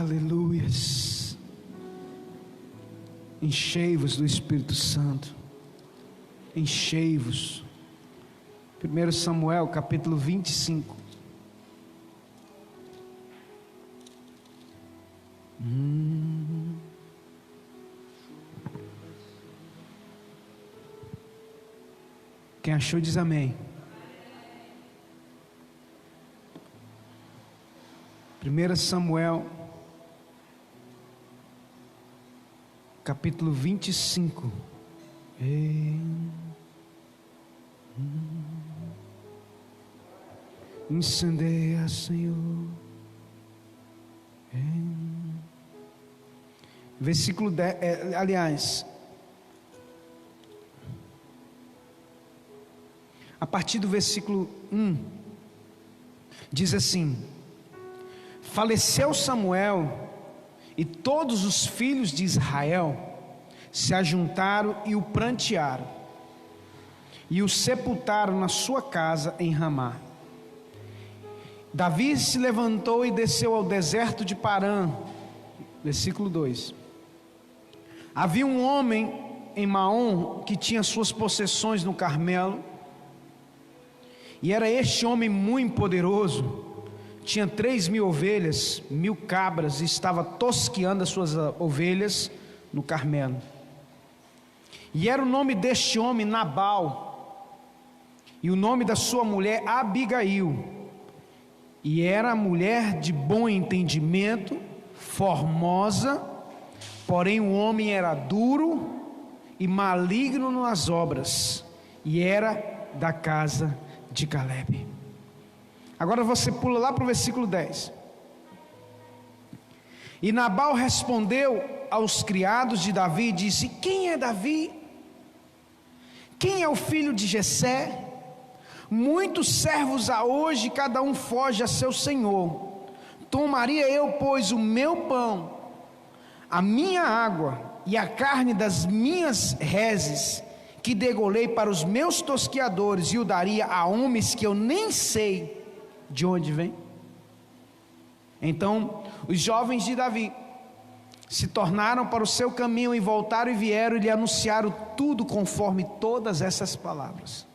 Aleluias. Enchei-vos do Espírito Santo. Enchei-vos. 1 Samuel capítulo 25. Quem achou diz amém. 1 Samuel capítulo 25. Incendeia, Senhor. Versículo 10, aliás, a partir do versículo 1, diz assim: faleceu Samuel, e todos os filhos de Israel se ajuntaram e o prantearam, e o sepultaram na sua casa em Ramá. Davi se levantou e desceu ao deserto de Parã. Versículo 2: havia um homem em Maom que tinha suas possessões no Carmelo, e era este homem muito poderoso. Tinha 3.000 ovelhas, 1.000 cabras, e estava tosqueando as suas ovelhas no Carmelo. E era o nome deste homem Nabal, e o nome da sua mulher Abigail, e era mulher de bom entendimento, formosa, porém o homem era duro e maligno nas obras, e era da casa de Caleb. Agora você pula lá para o versículo 10. E Nabal respondeu aos criados de Davi e disse: quem é Davi? Quem é o filho de Jessé? Muitos servos há hoje, cada um foge a seu senhor. Tomaria eu, pois, o meu pão, a minha água e a carne das minhas reses, que degolei para os meus tosqueadores, e o daria a homens que eu nem sei de onde vem? Então os jovens de Davi se tornaram para o seu caminho, e voltaram e vieram e lhe anunciaram tudo conforme todas essas palavras.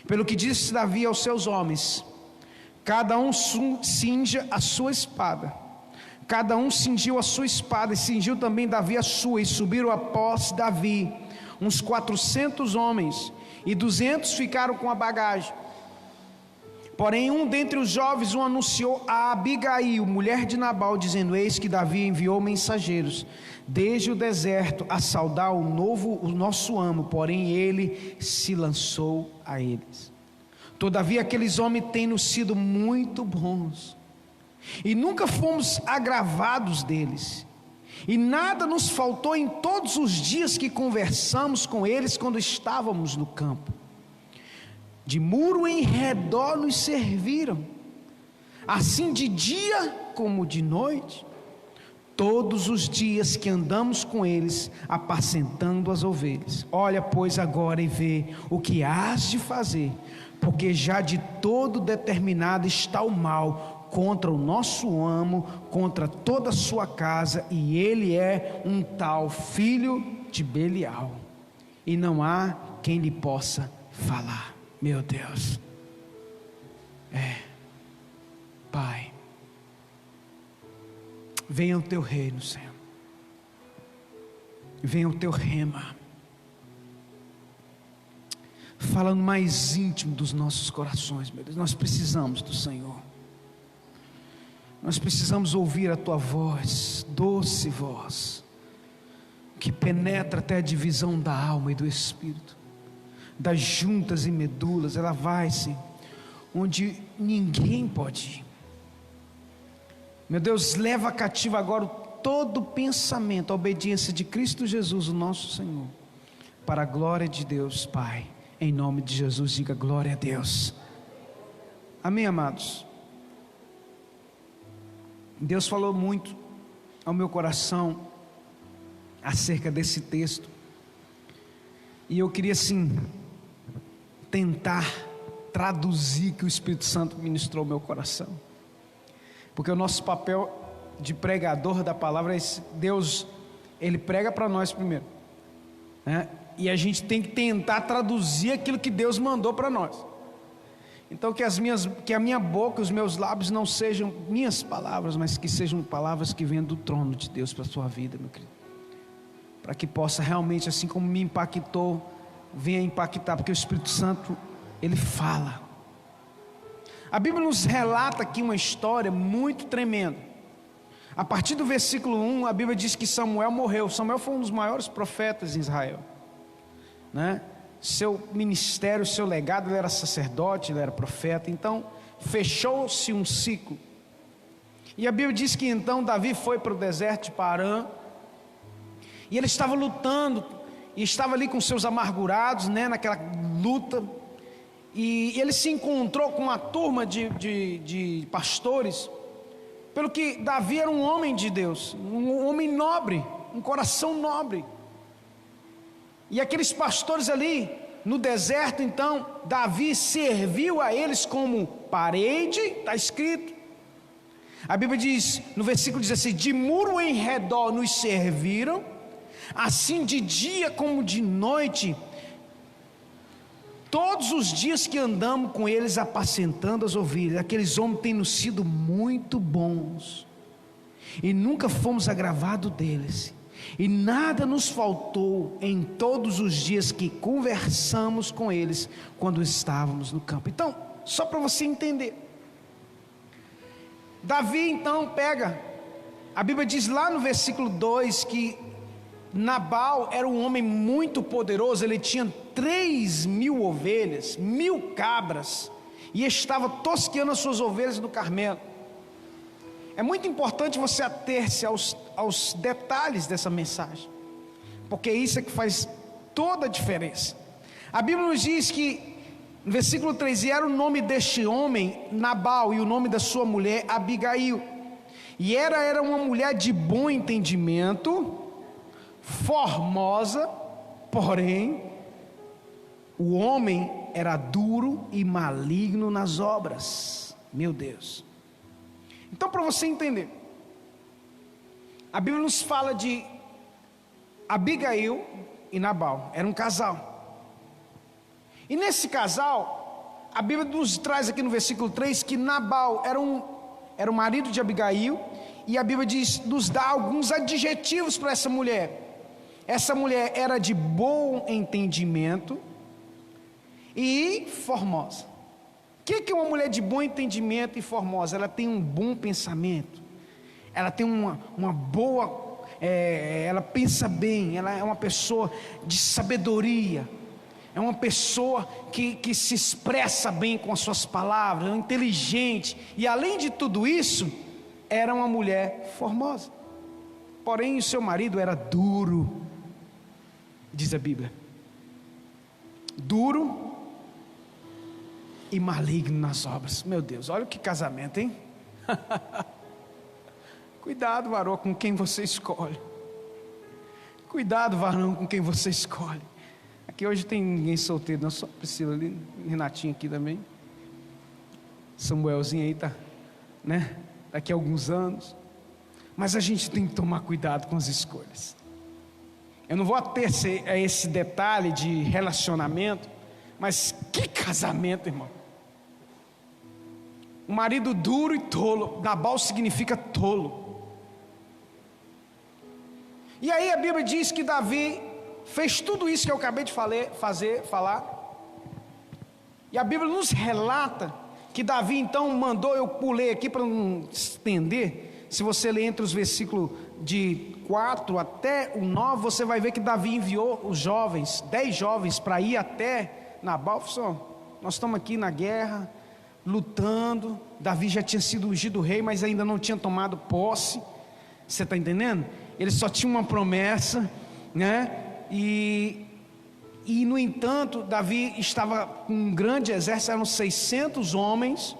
Pelo que disse Davi aos seus homens: cada um cinja a sua espada. Cada um cingiu a sua espada, e cingiu também Davi a sua, e subiram após Davi uns 400 homens, e 200 ficaram com a bagagem. Porém um dentre os jovens o anunciou a Abigail, mulher de Nabal, dizendo: eis que Davi enviou mensageiros desde o deserto a saudar o nosso amo, porém ele se lançou a eles. Todavia aqueles homens têm nos sido muito bons, e nunca fomos agravados deles, e nada nos faltou em todos os dias que conversamos com eles quando estávamos no campo. De muro em redor nos serviram, assim de dia como de noite, todos os dias que andamos com eles, apacentando as ovelhas. Olha, pois, agora e vê o que hás de fazer, porque já de todo determinado está o mal contra o nosso amo, contra toda a sua casa, e ele é um tal filho de Belial, e não há quem lhe possa falar. Meu Deus, Pai, venha o teu reino, Senhor, venha o teu rema, falando mais íntimo dos nossos corações, meu Deus. Nós precisamos do Senhor, nós precisamos ouvir a tua voz, doce voz, que penetra até a divisão da alma e do espírito, das juntas e medulas. Ela vai, Senhor, onde ninguém pode ir. Meu Deus, leva cativo agora todo pensamento à obediência de Cristo Jesus, o nosso Senhor, para a glória de Deus Pai. Em nome de Jesus, diga glória a Deus. Amém, amados? Deus falou muito ao meu coração acerca desse texto, e eu queria sim tentar traduzir o que o Espírito Santo ministrou ao meu coração, porque o nosso papel de pregador da palavra. Deus, Ele prega para nós primeiro, né? E a gente tem que tentar traduzir aquilo que Deus mandou para nós. Então que a minha boca, os meus lábios não sejam minhas palavras, mas que sejam palavras que venham do trono de Deus para a sua vida, meu querido. Para que possa realmente, assim como me impactou, venha impactar, porque o Espírito Santo, Ele fala. A Bíblia nos relata aqui uma história muito tremenda. A partir do versículo 1, a Bíblia diz que Samuel morreu. Samuel foi um dos maiores profetas em Israel, né? Seu ministério, seu legado, ele era sacerdote, ele era profeta. Então fechou-se um ciclo. E a Bíblia diz que então Davi foi para o deserto de Parã, e ele estava lutando, e estava ali com seus amargurados, né, naquela luta. E ele se encontrou com uma turma de pastores. Pelo que Davi era um homem de Deus, um homem nobre, um coração nobre. E aqueles pastores ali no deserto, então Davi serviu a eles como parede, está escrito. A Bíblia diz no versículo 16: de muro em redor nos serviram, assim de dia como de noite, todos os dias que andamos com eles apacentando as ovelhas. Aqueles homens têm nos sido muito bons, e nunca fomos agravados deles, e nada nos faltou em todos os dias que conversamos com eles, quando estávamos no campo. Então, só para você entender, Davi então pega, a Bíblia diz lá no versículo 2 que Nabal era um homem muito poderoso. Ele tinha 3.000 ovelhas, 1.000 cabras, e estava tosqueando as suas ovelhas no Carmelo. É muito importante você ater-se aos detalhes dessa mensagem, porque isso é que faz toda a diferença. A Bíblia nos diz que no versículo 3: e era o nome deste homem Nabal, e o nome da sua mulher Abigail, e era uma mulher de bom entendimento, formosa, porém o homem era duro e maligno nas obras. Meu Deus. Então, para você entender, a Bíblia nos fala de Abigail e Nabal. Era um casal. E nesse casal, a Bíblia nos traz aqui no versículo 3 que Nabal era o marido de Abigail. E a Bíblia nos dá alguns adjetivos para essa mulher. Essa mulher era de bom entendimento e formosa. O que é uma mulher de bom entendimento e formosa? Ela tem um bom pensamento, ela tem uma boa, ela pensa bem, ela é uma pessoa de sabedoria, é uma pessoa que se expressa bem com as suas palavras, é inteligente, e além de tudo isso, era uma mulher formosa. Porém o seu marido era duro, diz a Bíblia, duro e maligno nas obras. Meu Deus, olha que casamento, hein? Cuidado, varão, com quem você escolhe. Cuidado, varão, com quem você escolhe. Aqui hoje tem ninguém solteiro, não, só Priscila ali, Renatinho aqui também, Samuelzinho aí tá, né? Daqui a alguns anos. Mas a gente tem que tomar cuidado com as escolhas. Eu não vou ater-se a esse detalhe de relacionamento, mas que casamento, irmão. Um marido duro e tolo. Nabal significa tolo. E aí a Bíblia diz que Davi fez tudo isso que eu acabei de falar. E a Bíblia nos relata que Davi então mandou, eu pulei aqui para não estender. Se você ler entre os versículos de 4 até o 9, você vai ver que Davi enviou os jovens, 10 jovens, para ir até Nabal. Nós estamos aqui na guerra, lutando. Davi já tinha sido ungido rei, mas ainda não tinha tomado posse. Você está entendendo? Ele só tinha uma promessa, né? E no entanto, Davi estava com um grande exército, eram 600 homens,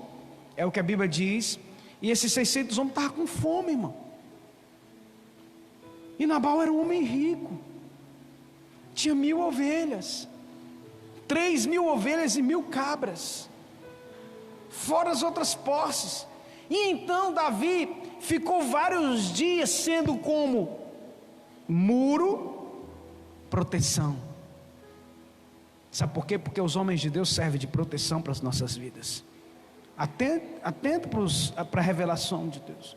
é o que a Bíblia diz. E esses 600 homens estavam com fome, irmão. E Nabal era um homem rico, tinha 1.000 ovelhas, 3.000 ovelhas e 1.000 cabras, fora as outras posses. E então Davi ficou vários dias sendo como muro, proteção. Sabe por quê? Porque os homens de Deus servem de proteção para as nossas vidas. Atento para a revelação de Deus.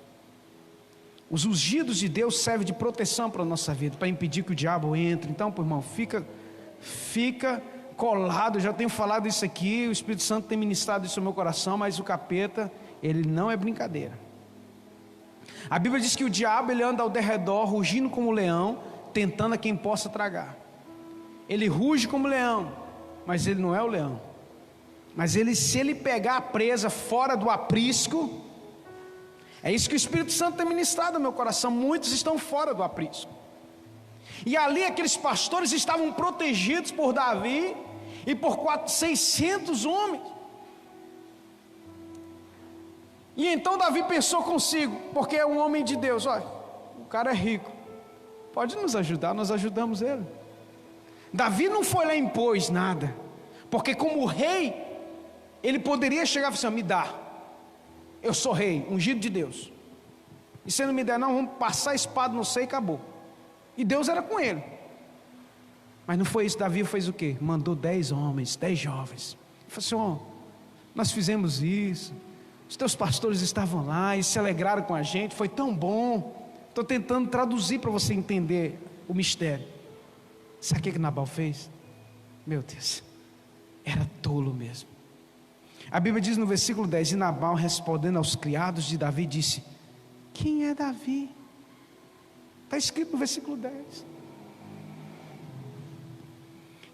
Os ungidos de Deus servem de proteção para a nossa vida, para impedir que o diabo entre. Então, irmão, fica colado. Eu já tenho falado isso aqui, o Espírito Santo tem ministrado isso no meu coração, mas o capeta, ele não é brincadeira. A Bíblia diz que o diabo, ele anda ao derredor, rugindo como leão, tentando a quem possa tragar. Ele ruge como leão, mas ele não é o leão. Mas se ele pegar a presa fora do aprisco, é isso que o Espírito Santo tem ministrado no meu coração. Muitos estão fora do aprisco. E ali aqueles pastores estavam protegidos por Davi e por 600 homens. E então Davi pensou consigo, porque é um homem de Deus, olha, o cara é rico, pode nos ajudar, nós ajudamos ele. Davi não foi lá e impôs nada, porque como rei, ele poderia chegar e falar assim, me dá, eu sou rei, ungido de Deus, e se não me der não, vamos passar a espada no seio e acabou. E Deus era com ele. Mas não foi isso. Davi fez o quê? Mandou 10 homens, 10 jovens. Ele falou assim, nós fizemos isso, os teus pastores estavam lá e se alegraram com a gente, foi tão bom. Estou tentando traduzir para você entender o mistério. Sabe o que Nabal fez? Meu Deus, era tolo mesmo. A Bíblia diz no versículo 10, e Nabal respondendo aos criados de Davi disse, quem é Davi? Está escrito no versículo 10.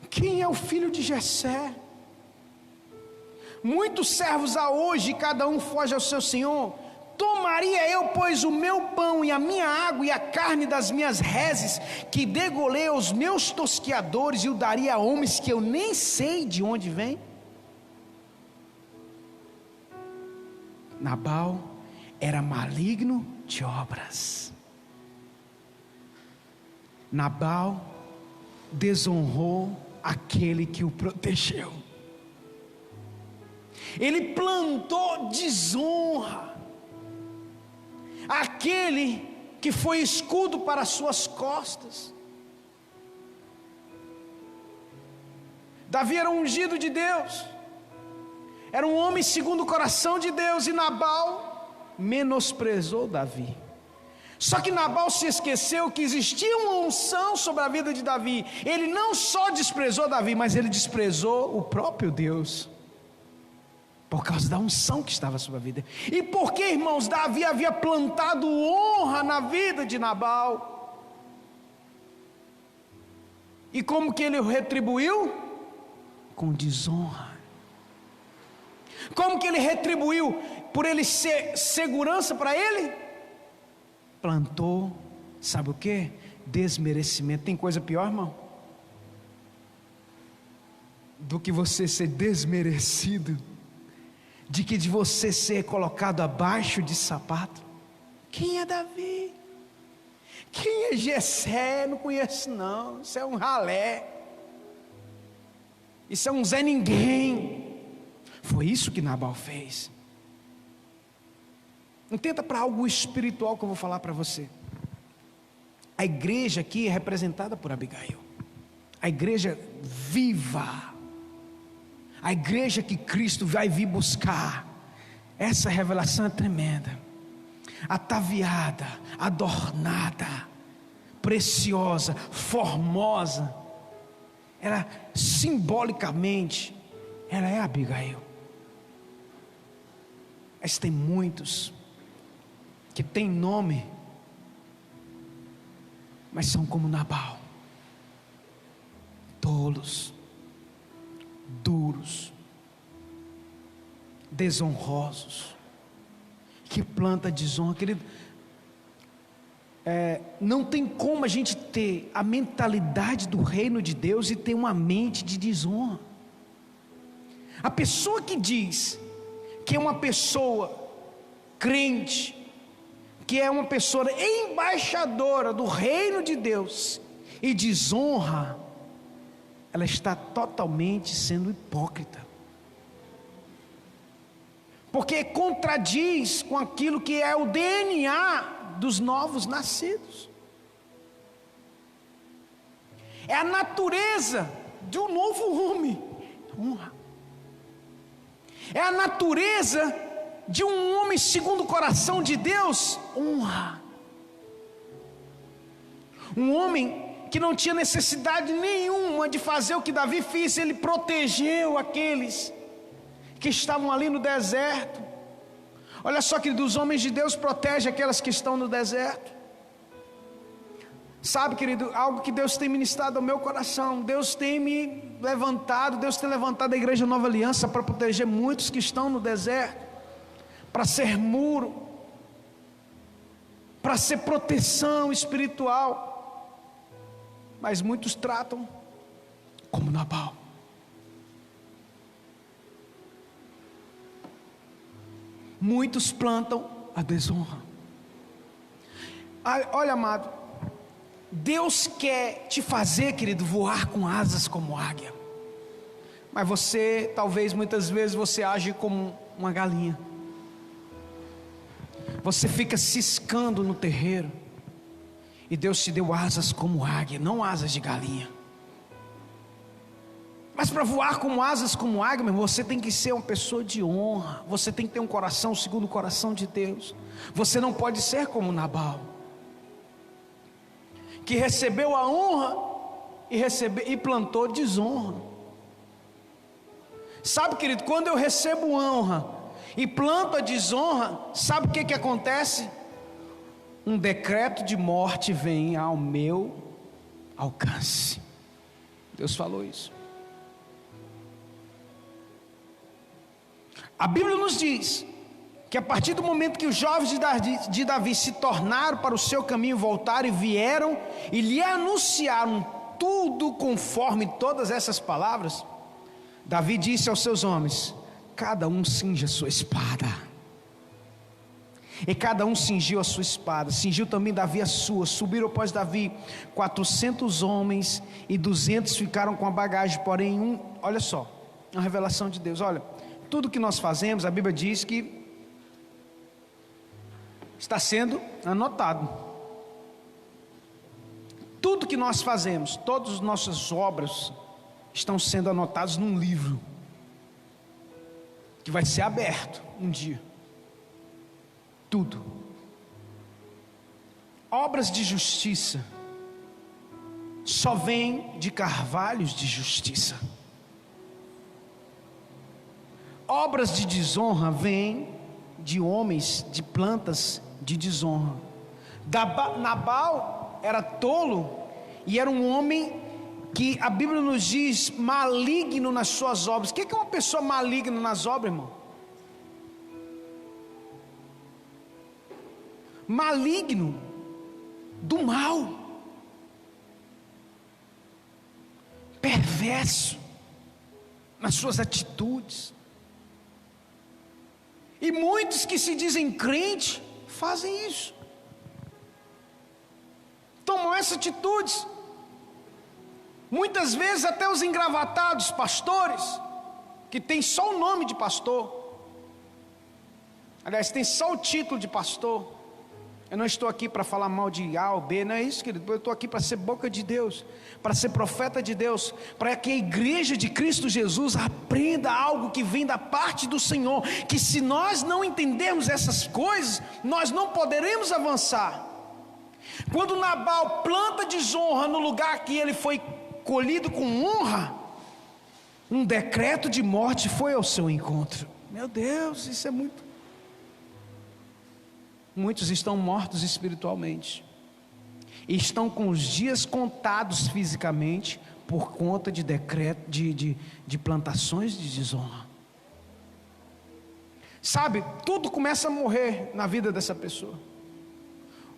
Quem é o filho de Jessé? Muitos servos há hoje, e cada um foge ao seu senhor. Tomaria eu, pois, o meu pão e a minha água e a carne das minhas reses, que degolei aos meus tosquiadores, e o daria a homens que eu nem sei de onde vêm? Nabal era maligno de obras. Nabal desonrou aquele que o protegeu. Ele plantou desonra aquele que foi escudo para as suas costas. Davi era um ungido de Deus, era um homem segundo o coração de Deus, e Nabal menosprezou Davi. Só que Nabal se esqueceu que existia uma unção sobre a vida de Davi. Ele não só desprezou Davi, mas ele desprezou o próprio Deus, por causa da unção que estava sobre a vida. E porque, irmãos, Davi havia plantado honra na vida de Nabal. E como que ele o retribuiu? Com desonra. Como que ele retribuiu? Por ele ser segurança para ele? Plantou, sabe o que? Desmerecimento. Tem coisa pior, irmão? Do que você ser desmerecido, de que de você ser colocado abaixo de sapato. Quem é Davi? Quem é Jessé? Não conheço não. Isso é um ralé, isso é um Zé Ninguém. Foi isso que Nabal fez. Entenda para algo espiritual que eu vou falar para você. A igreja aqui é representada por Abigail, a igreja viva, a igreja que Cristo vai vir buscar. Essa revelação é tremenda. Ataviada, adornada, preciosa, formosa. Ela simbolicamente, ela é Abigail. Mas tem muitos que tem nome, mas são como Nabal, tolos, duros, desonrosos, que planta desonra. Querido, não tem como a gente ter a mentalidade do reino de Deus e ter uma mente de desonra. A pessoa que diz que é uma pessoa crente, que é uma pessoa embaixadora do reino de Deus e desonra, ela está totalmente sendo hipócrita. porque contradiz com aquilo que é o DNA dos novos nascidos. É a natureza de um novo homem, honra. É a natureza de um homem segundo o coração de Deus, honra. Um homem que não tinha necessidade nenhuma de fazer o que Davi fez, ele protegeu aqueles que estavam ali no deserto. Olha só, querido, os homens de Deus protegem aquelas que estão no deserto. Sabe, querido, algo que Deus tem ministrado ao meu coração, Deus tem me levantado, Deus tem levantado a Igreja Nova Aliança para proteger muitos que estão no deserto, para ser muro, para ser proteção espiritual, mas muitos tratam como Nabal. Muitos plantam a desonra. Olha, amado, Deus quer te fazer, querido, voar com asas como águia. Mas você, talvez muitas vezes você age como uma galinha. Você fica ciscando no terreiro. E Deus te deu asas como águia, não asas de galinha. Mas para voar com asas como águia, meu irmão, você tem que ser uma pessoa de honra. Você tem que ter um coração segundo o coração de Deus. Você não pode ser como Nabal, que recebeu a honra e plantou desonra. Sabe, querido, quando eu recebo honra e planto a desonra, sabe o que acontece? Um decreto de morte vem ao meu alcance. Deus falou isso. A Bíblia nos diz que a partir do momento que os jovens de Davi se tornaram para o seu caminho, voltaram e vieram e lhe anunciaram tudo conforme todas essas palavras, Davi disse aos seus homens: cada um cinja a sua espada. E cada um cingiu a sua espada, cingiu também Davi a sua. Subiram após Davi 400 homens e 200 ficaram com a bagagem, porém olha só, uma revelação de Deus. Olha, tudo que nós fazemos, a Bíblia diz que está sendo anotado. Tudo que nós fazemos, todas as nossas obras estão sendo anotadas num livro que vai ser aberto um dia. Tudo. Obras de justiça só vêm de carvalhos de justiça. Obras de desonra vêm de homens, de plantas de desonra. Nabal era tolo e era um homem que a Bíblia nos diz maligno nas suas obras. O que é uma pessoa maligna nas obras, irmão? Maligno do mal, perverso nas suas atitudes. E muitos que se dizem crente fazem isso, tomam essas atitudes. Muitas vezes até os engravatados pastores, que tem só o nome de pastor, aliás, tem só o título de pastor. Eu não estou aqui para falar mal de A ou B, não é isso, querido. Eu estou aqui para ser boca de Deus, para ser profeta de Deus, para que a igreja de Cristo Jesus aprenda algo que vem da parte do Senhor, que se nós não entendermos essas coisas, nós não poderemos avançar. Quando Nabal planta desonra no lugar que ele foi colhido com honra, um decreto de morte foi ao seu encontro. Meu Deus, isso é muito. Muitos estão mortos espiritualmente e estão com os dias contados fisicamente por conta de decreto de plantações de desonra. Sabe, tudo começa a morrer na vida dessa pessoa.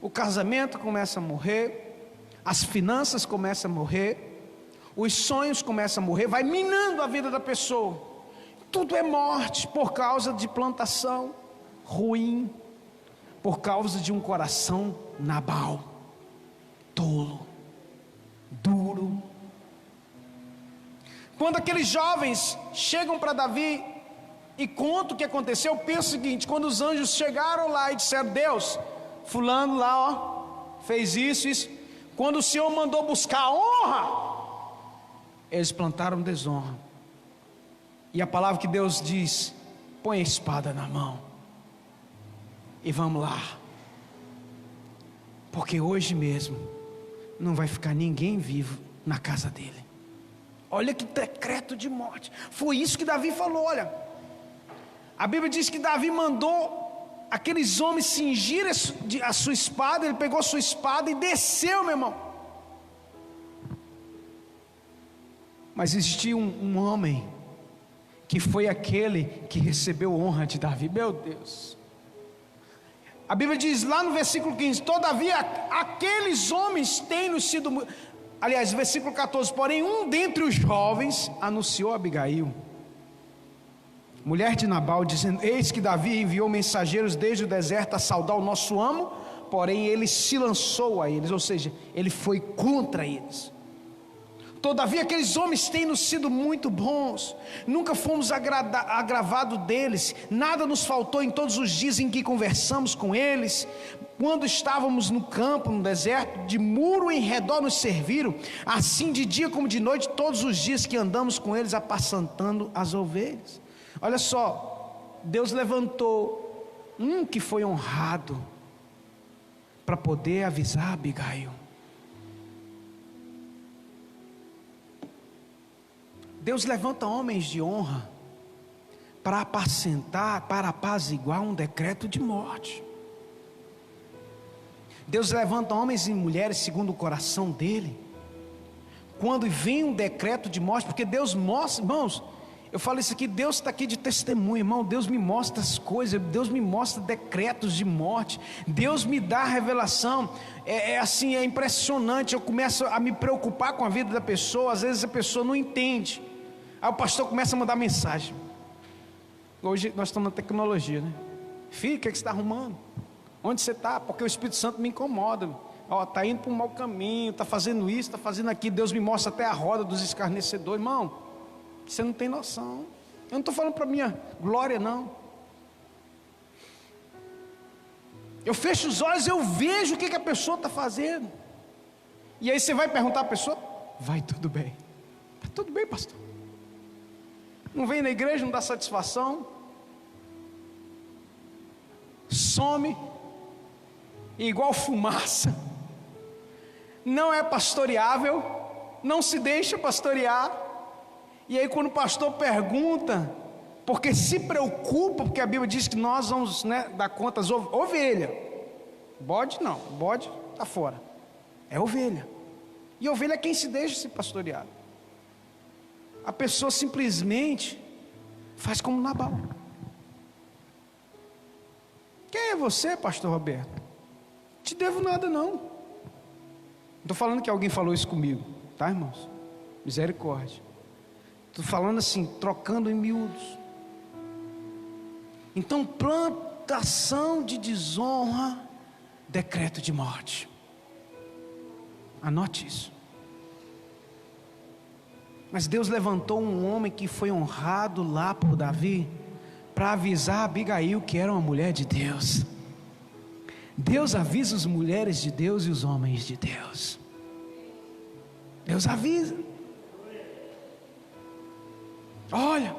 O casamento começa a morrer, as finanças começam a morrer, os sonhos começam a morrer, vai minando a vida da pessoa. Tudo é morte por causa de plantação ruim, por causa de um coração Nabal, tolo, duro. Quando aqueles jovens chegam para Davi e conta o que aconteceu. Pensa o seguinte: quando os anjos chegaram lá e disseram: Deus, fulano lá, ó, fez isso, isso. Quando o Senhor mandou buscar honra, eles plantaram desonra. E a palavra que Deus diz: põe a espada na mão e vamos lá, porque hoje mesmo não vai ficar ninguém vivo na casa dele. Olha que decreto de morte. Foi isso que Davi falou. Olha, a Bíblia diz que Davi mandou aqueles homens cingirem a sua espada. Ele pegou a sua espada e desceu, meu irmão. Mas existia um homem que foi aquele que recebeu honra de Davi. Meu Deus. A Bíblia diz lá no versículo 15: todavia aqueles homens têm sido... Aliás, versículo 14: porém um dentre os jovens anunciou a Abigail, mulher de Nabal, dizendo: eis que Davi enviou mensageiros desde o deserto a saudar o nosso amo, porém ele se lançou a eles, ou seja, ele foi contra eles. Todavia aqueles homens têm nos sido muito bons, nunca fomos agravados deles, nada nos faltou em todos os dias em que conversamos com eles. Quando estávamos no campo, no deserto, de muro em redor nos serviram, assim de dia como de noite, todos os dias que andamos com eles, apacentando as ovelhas. Olha só, Deus levantou um que foi honrado, para poder avisar Abigail. Deus levanta homens de honra para apacentar, para apaziguar um decreto de morte. Deus levanta homens e mulheres segundo o coração dele, quando vem um decreto de morte, porque Deus mostra, irmãos, eu falo isso aqui, Deus está aqui de testemunho, irmão. Deus me mostra as coisas, Deus me mostra decretos de morte, Deus me dá a revelação. Assim, é impressionante. Eu começo a me preocupar com a vida da pessoa, às vezes a pessoa não entende. Aí o pastor começa a mandar mensagem. Hoje nós estamos na tecnologia, né? Filho, o que você está arrumando? Onde você está? Porque o Espírito Santo me incomoda. Está indo para um mau caminho, está fazendo isso, está fazendo aquilo. Deus me mostra até a roda dos escarnecedores. Irmão, você não tem noção. Eu não estou falando para minha glória, não. Eu fecho os olhos, eu vejo o que a pessoa está fazendo. E aí você vai perguntar à pessoa: vai tudo bem? Está tudo bem, pastor? Não vem na igreja, não dá satisfação, some, igual fumaça, não é pastoreável, não se deixa pastorear. E aí quando o pastor pergunta, porque se preocupa, porque a Bíblia diz que nós vamos, né, dar conta às ovelhas. Bode não, bode está fora, é ovelha. E ovelha é quem se deixa ser pastoreado. A pessoa simplesmente faz como Nabal. Quem é você, pastor Roberto? Não te devo nada, não. Estou falando que alguém falou isso comigo, tá, irmãos? Misericórdia. Estou falando assim, trocando em miúdos. Então, plantação de desonra, decreto de morte. Anote isso. Mas Deus levantou um homem que foi honrado lá por Davi, para avisar Abigail que era uma mulher de Deus. Deus avisa as mulheres de Deus e os homens de Deus. Deus avisa. Olha,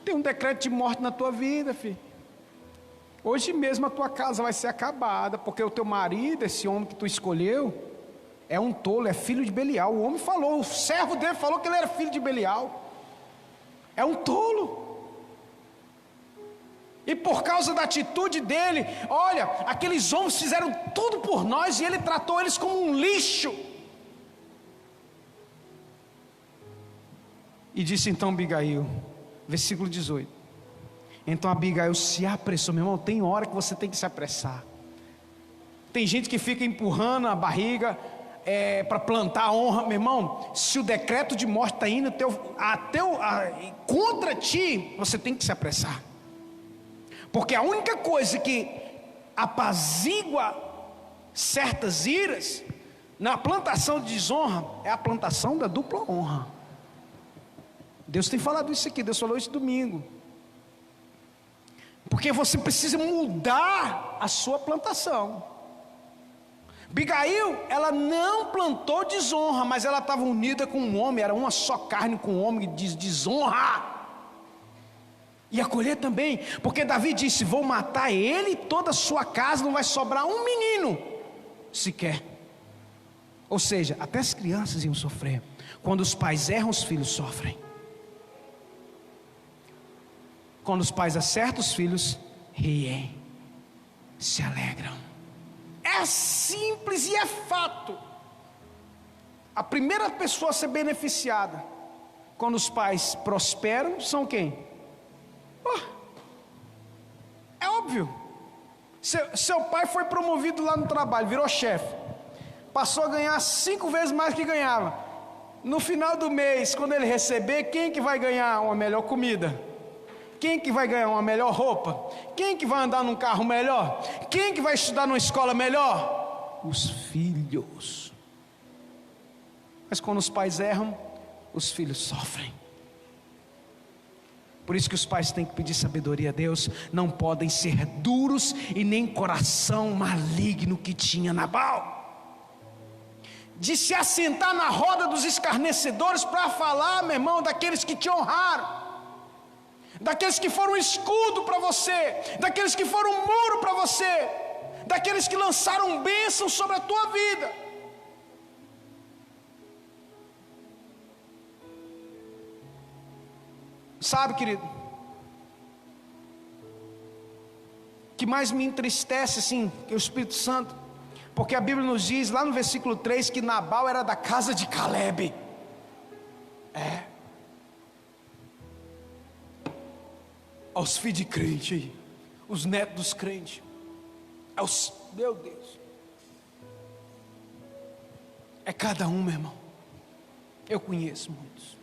tem um decreto de morte na tua vida, filho. Hoje mesmo a tua casa vai ser acabada, porque o teu marido, esse homem que tu escolheu, é um tolo, é filho de Belial. O homem falou, o servo dele falou que ele era filho de Belial. É um tolo. E por causa da atitude dele, olha, aqueles homens fizeram tudo por nós e ele tratou eles como um lixo. E disse então Abigail, versículo 18: então Abigail se apressou. Meu irmão, tem hora que você tem que se apressar. Tem gente que fica empurrando a barriga para plantar a honra. Meu irmão, se o decreto de morte está indo contra ti, você tem que se apressar. Porque a única coisa que apazigua certas iras na plantação de desonra é a plantação da dupla honra. Deus tem falado isso aqui, Deus falou isso domingo. porque você precisa mudar a sua plantação. Abigail, ela não plantou desonra, mas ela estava unida com um homem, era uma só carne com um homem de desonra. E acolher também, porque Davi disse: vou matar ele e toda a sua casa, não vai sobrar um menino sequer. Ou seja, até as crianças iam sofrer. Quando os pais erram, os filhos sofrem. Quando os pais acertam, os filhos riem, se alegram. É simples e é fato. A primeira pessoa a ser beneficiada quando os pais prosperam são quem? É óbvio. Seu pai foi promovido lá no trabalho, virou chefe, passou a ganhar 5 vezes mais que ganhava. No final do mês, quando ele receber, quem que vai ganhar uma melhor comida? Quem que vai ganhar uma melhor roupa? Quem que vai andar num carro melhor? Quem que vai estudar numa escola melhor? Os filhos. Mas quando os pais erram, os filhos sofrem. Por isso que os pais têm que pedir sabedoria a Deus. Não podem ser duros e nem coração maligno que tinha Nabal, de se assentar na roda dos escarnecedores para falar, meu irmão, daqueles que te honraram, daqueles que foram escudo para você, daqueles que foram muro para você, daqueles que lançaram bênção sobre a tua vida. Sabe, querido, que mais me entristece, assim, que o Espírito Santo, porque a Bíblia nos diz lá no versículo 3 que Nabal era da casa de Calebe. Aos filhos de crente aí, os netos dos crentes, meu Deus, é cada um, meu irmão. Eu conheço muitos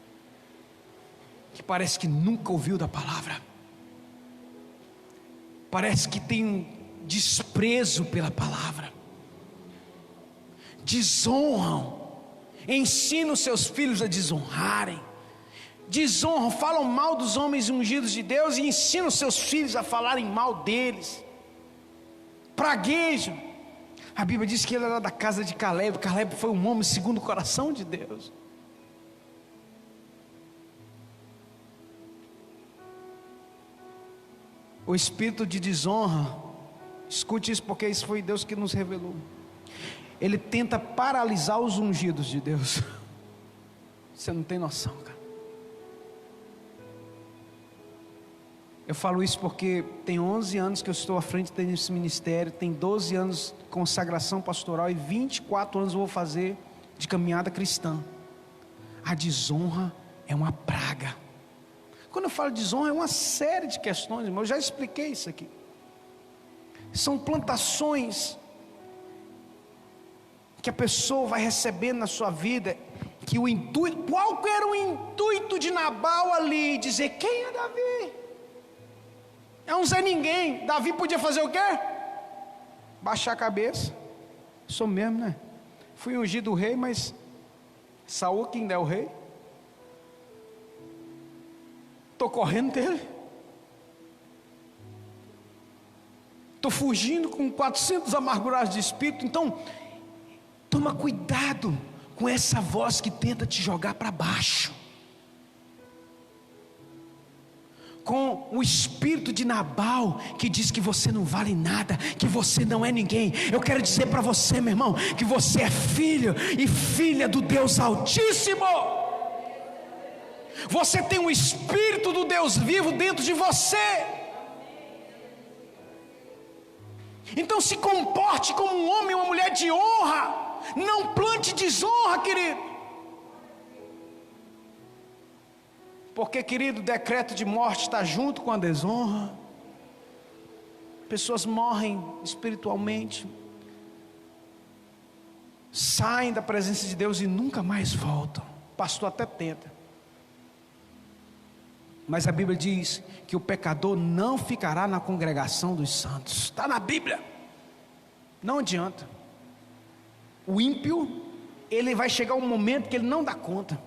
que parece que nunca ouviu da palavra, parece que tem um desprezo pela palavra, desonram, ensinam seus filhos a desonrarem, desonram, falam mal dos homens ungidos de Deus e ensinam seus filhos a falarem mal deles, praguejam. A Bíblia diz que ele era da casa de Calebe. Calebe foi um homem segundo o coração de Deus. O espírito de desonra, escute isso, porque isso foi Deus que nos revelou, ele tenta paralisar os ungidos de Deus. Você não tem noção, cara. Eu falo isso porque tem 11 anos que eu estou à frente desse ministério, tem 12 anos de consagração pastoral e 24 anos eu vou fazer de caminhada cristã. A desonra é uma praga. Quando eu falo desonra, é uma série de questões, irmão. Eu já expliquei isso aqui. São plantações que a pessoa vai recebendo na sua vida, que o intuito, qual era o intuito de Nabal ali? Dizer: quem é Davi? É um Zé Ninguém. Davi podia fazer o quê? Baixar a cabeça. Sou mesmo, né? Fui ungido rei, mas Saul que ainda é o rei. Estou correndo dele. Estou fugindo com 400 amargurados de espírito. Então, toma cuidado com essa voz que tenta te jogar para baixo, com o espírito de Nabal que diz que você não vale nada, que você não é ninguém. Eu quero dizer para você, meu irmão, que você é filho e filha do Deus Altíssimo. Você tem um espírito do Deus vivo dentro de você. Então se comporte como um homem ou uma mulher de honra. Não plante desonra, querido. Porque, querido, o decreto de morte está junto com a desonra. Pessoas morrem espiritualmente, saem da presença de Deus e nunca mais voltam. O pastor até tenta, mas a Bíblia diz que o pecador não ficará na congregação dos santos. Está na Bíblia. Não adianta. O ímpio, ele vai chegar um momento que ele não dá conta.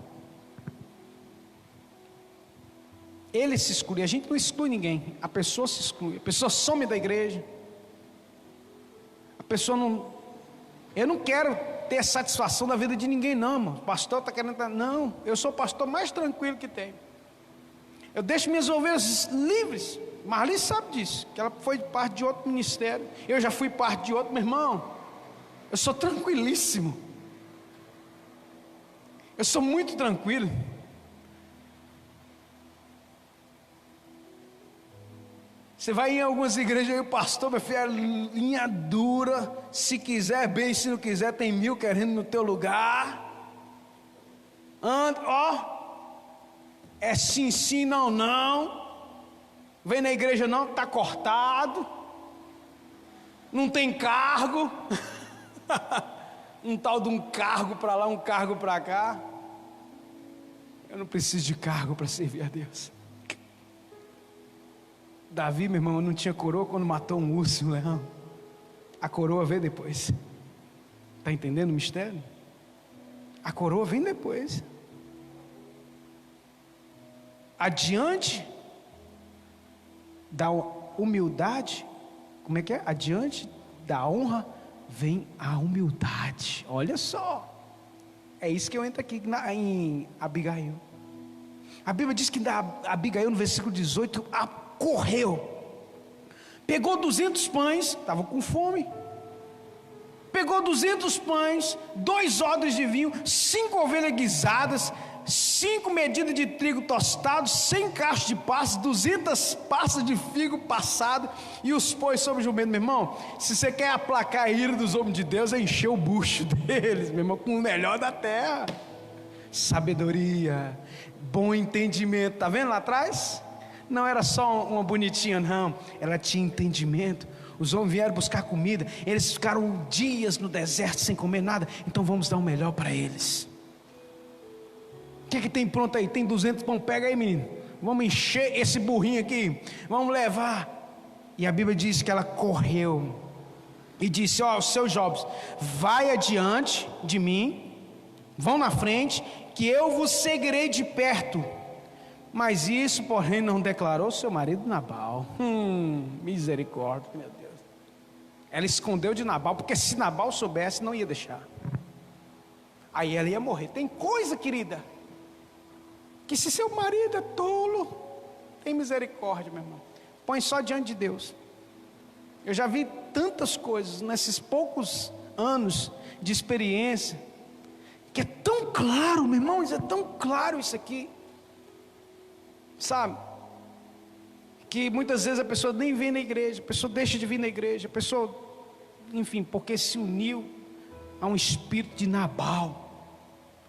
Ele se exclui. A gente não exclui ninguém, a pessoa se exclui, a pessoa some da igreja, a pessoa não. Eu não quero ter satisfação da vida de ninguém, não, mano. O pastor está querendo. Não, eu sou o pastor mais tranquilo que tem. Eu deixo minhas ovelhas livres. Marli sabe disso, que ela foi parte de outro ministério. Eu já fui parte de outro, meu irmão. Eu sou tranquilíssimo. Eu sou muito tranquilo. Você vai em algumas igrejas e o pastor, meu filho, é linha dura. Se quiser, bem, se não quiser, tem 1000 querendo no teu lugar. Anda, ó. É sim, sim, não, não. Vem na igreja não, está cortado. Não tem cargo. Um tal de um cargo para lá, um cargo para cá. Eu não preciso de cargo para servir a Deus. Davi, meu irmão, não tinha coroa quando matou um urso e um leão. A coroa veio depois. Está entendendo o mistério? A coroa vem depois. Adiante da humildade, como é que é? Adiante da honra vem a humildade. Olha só. É isso que eu entro aqui em Abigail. A Bíblia diz que Abigail, no versículo 18, correu, pegou 200 pães, estava com fome, pegou 200 pães, 2 odres de vinho, 5 ovelhas guisadas, 5 medidas de trigo tostado, 100 cachos de passas, 200 passas de figo passado, e os pôs sobre o jumento. Meu irmão, se você quer aplacar a ira dos homens de Deus, é encher o bucho deles, meu irmão, com o melhor da terra. Sabedoria, bom entendimento, está vendo lá atrás? Não era só uma bonitinha, não, ela tinha entendimento. Os homens vieram buscar comida, eles ficaram dias no deserto sem comer nada, então vamos dar o melhor para eles. O que tem pronto aí? Tem 200 pão, pega aí, menino, vamos encher esse burrinho aqui, vamos levar. E a Bíblia diz que ela correu e disse: ó, os seus jovens, vai adiante de mim, vão na frente, que eu vos seguirei de perto. Mas isso, porém, não declarou seu marido Nabal. Misericórdia, meu Deus. Ela escondeu de Nabal, porque se Nabal soubesse, não ia deixar. Aí ela ia morrer. Tem coisa, querida, que se seu marido é tolo, tem misericórdia, meu irmão. Põe só diante de Deus. Eu já vi tantas coisas nesses poucos anos de experiência, que é tão claro, meu irmão, é tão claro isso aqui. Sabe, que muitas vezes a pessoa nem vem na igreja, a pessoa deixa de vir na igreja, a pessoa, enfim, porque se uniu a um espírito de Nabal.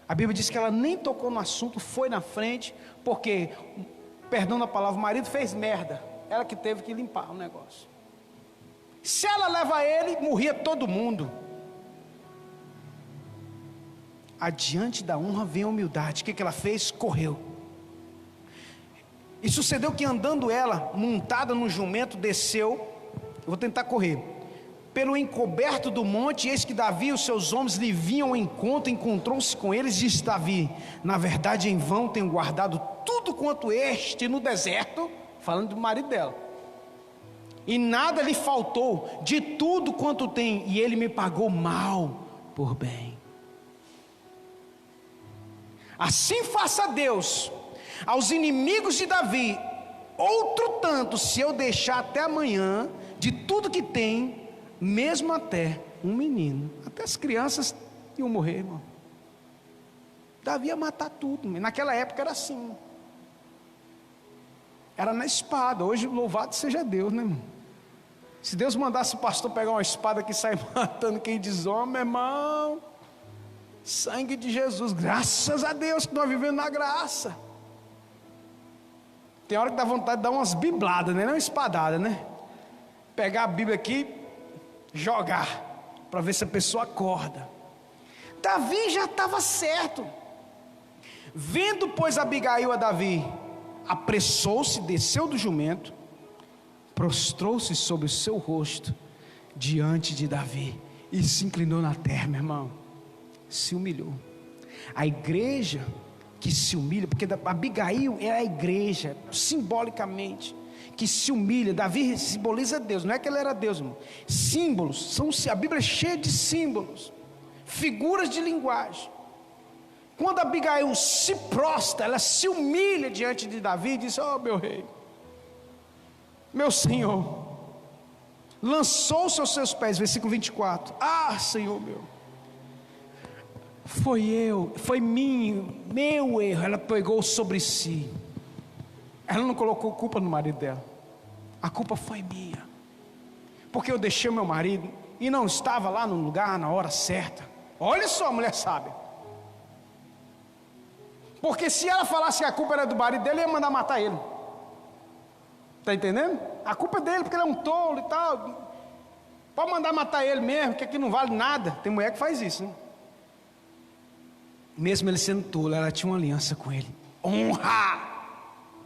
A Bíblia diz que ela nem tocou no assunto, foi na frente, porque, perdão da palavra, o marido fez merda, ela que teve que limpar o negócio. Se ela leva ele, morria todo mundo. Adiante da honra vem a humildade. O que ela fez? Correu. E sucedeu que andando ela, montada no jumento, desceu, eu vou tentar correr, pelo encoberto do monte, eis que Davi e os seus homens lhe vinham ao encontro, encontrou-se com eles, disse Davi: na verdade em vão tenho guardado tudo quanto este no deserto, falando do marido dela, e nada lhe faltou de tudo quanto tem, e ele me pagou mal por bem. Assim faça Deus aos inimigos de Davi outro tanto, se eu deixar até amanhã de tudo que tem, mesmo até um menino. Até as crianças iam morrer, irmão. Davi ia matar tudo. Naquela época era assim, era na espada. Hoje louvado seja Deus, né, irmão? Se Deus mandasse o pastor pegar uma espada que sai matando quem desonra, meu irmão, sangue de Jesus, graças a Deus que nós vivemos na graça. Tem hora que dá vontade de dar umas bibladas, né? Não espadada, né? Pegar a Bíblia aqui, jogar, para ver se a pessoa acorda. Davi já estava certo. Vendo, pois, Abigail a Davi, apressou-se, desceu do jumento, prostrou-se sobre o seu rosto diante de Davi e se inclinou na terra, meu irmão. Se humilhou. A igreja que se humilha, porque Abigail é a igreja, simbolicamente, que se humilha. Davi simboliza Deus, não é que ele era Deus, irmão. Símbolos, a Bíblia é cheia de símbolos, figuras de linguagem. Quando Abigail se prostra, ela se humilha diante de Davi e diz: ó meu rei, meu senhor, lançou-se aos seus pés, versículo 24, ah Senhor meu, foi meu erro. Ela pegou sobre si, ela não colocou culpa no marido dela, a culpa foi minha, porque eu deixei o meu marido e não estava lá no lugar, na hora certa. Olha só a mulher sábia, porque se ela falasse que a culpa era do marido dele, ia mandar matar ele. Está entendendo? A culpa é dele, porque ele é um tolo e tal. Pode mandar matar ele mesmo, que aqui não vale nada. Tem mulher que faz isso, né? Mesmo ele sendo tolo, ela tinha uma aliança com ele. Honra!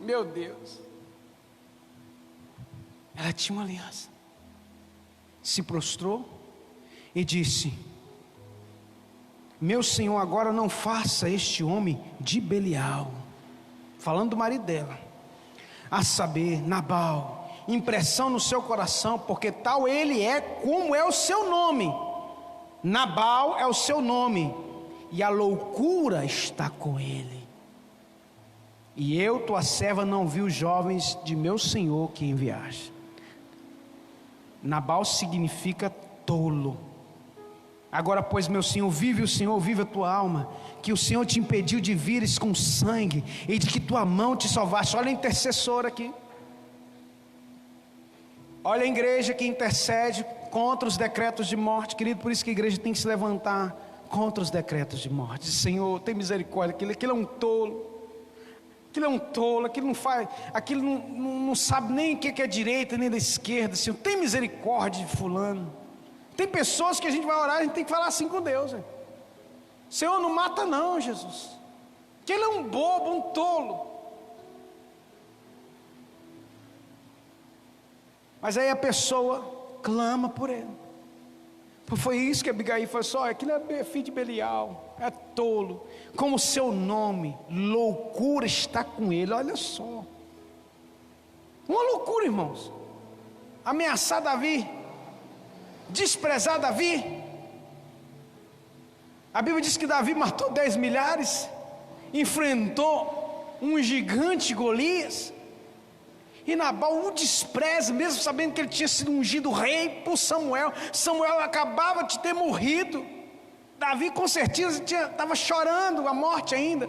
Meu Deus! Ela tinha uma aliança. Se prostrou e disse: meu senhor, agora não faça este homem de Belial, falando do marido dela, a saber, Nabal, impressão no seu coração, porque tal ele é como é o seu nome. Nabal é o seu nome, e a loucura está com ele. E eu, tua serva, não vi os jovens de meu senhor que enviaste. Nabal significa tolo. Agora, pois, meu senhor, vive o Senhor, vive a tua alma, que o Senhor te impediu de vires com sangue, e de que tua mão te salvaste. Olha a intercessora aqui, olha a igreja que intercede contra os decretos de morte, querido. Por isso que a igreja tem que se levantar contra os decretos de morte. Senhor, tem misericórdia, aquele é um tolo, aquilo não faz, aquilo não sabe nem o que é direita nem da esquerda. Senhor, tem misericórdia de fulano. Tem pessoas que a gente vai orar, a gente tem que falar assim com Deus, né? Senhor, não mata não, Jesus, que ele é um bobo, um tolo. Mas aí a pessoa clama por ele. Foi isso que Abigail falou: só, aquilo é filho de Belial, é tolo, como o seu nome, loucura está com ele. Olha só, uma loucura, irmãos, ameaçar Davi, desprezar Davi. A Bíblia diz que Davi matou 10 milhares, enfrentou um gigante Golias, e Nabal o despreza, mesmo sabendo que ele tinha sido ungido rei por Samuel. Samuel acabava de ter morrido. Davi com certeza estava chorando a morte ainda,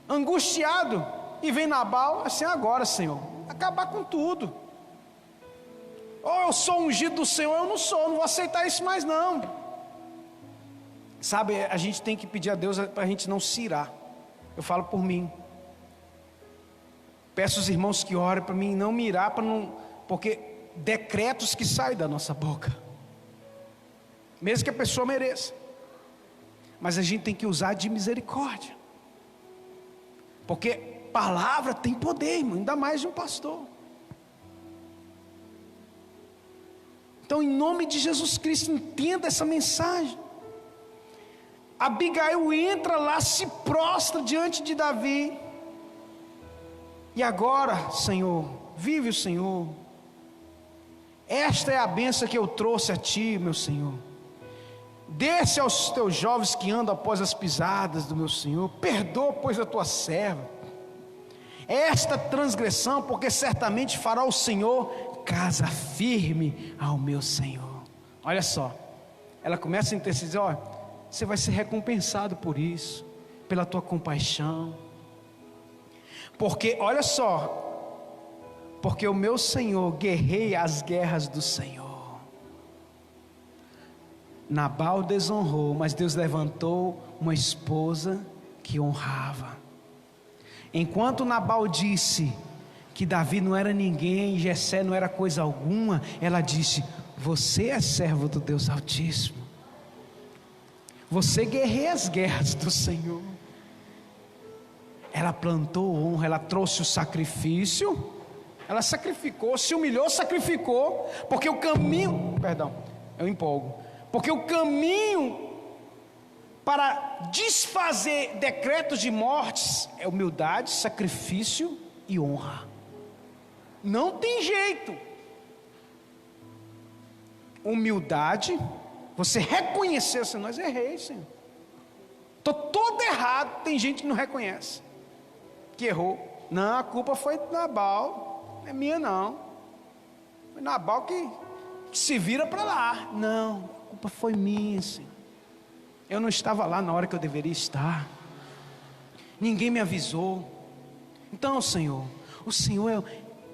angustiado, e vem Nabal assim: agora, Senhor, acabar com tudo. Ou eu sou ungido do Senhor, eu não sou, não vou aceitar isso mais não. Sabe, a gente tem que pedir a Deus para a gente não se irar. Eu falo por mim, peço aos irmãos que orem para mim não me irar, porque decretos que saem da nossa boca, mesmo que a pessoa mereça, mas a gente tem que usar de misericórdia, porque palavra tem poder, irmão, ainda mais de um pastor. Então, em nome de Jesus Cristo, entenda essa mensagem. Abigail entra lá, se prostra diante de Davi, e agora, Senhor, vive o Senhor, esta é a bênção que eu trouxe a ti, meu Senhor. Desce aos teus jovens que andam após as pisadas do meu Senhor, perdoa, pois, a tua serva esta transgressão, porque certamente fará o Senhor casa firme ao meu Senhor. Olha só, ela começa a interceder: olha, você vai ser recompensado por isso, pela tua compaixão, porque, olha só, porque o meu Senhor guerreia as guerras do Senhor. Nabal desonrou, mas Deus levantou uma esposa que honrava. Enquanto Nabal disse que Davi não era ninguém, Jessé não era coisa alguma, ela disse: você é servo do Deus Altíssimo, você guerreia as guerras do Senhor. Ela plantou honra, ela trouxe o sacrifício, ela sacrificou, se humilhou, sacrificou, porque o caminho, perdão, eu empolgo, porque o caminho para desfazer decretos de mortes é humildade, sacrifício e honra. Não tem jeito. Humildade, você reconhecer, Senhor, nós errei, Senhor. Estou todo errado. Tem gente que não reconhece que errou. Não, a culpa foi de Nabal, não é minha não. Foi Nabal que se vira para lá. Não, a culpa foi minha, Senhor. Eu não estava lá na hora que eu deveria estar. Ninguém me avisou. Então, Senhor, o Senhor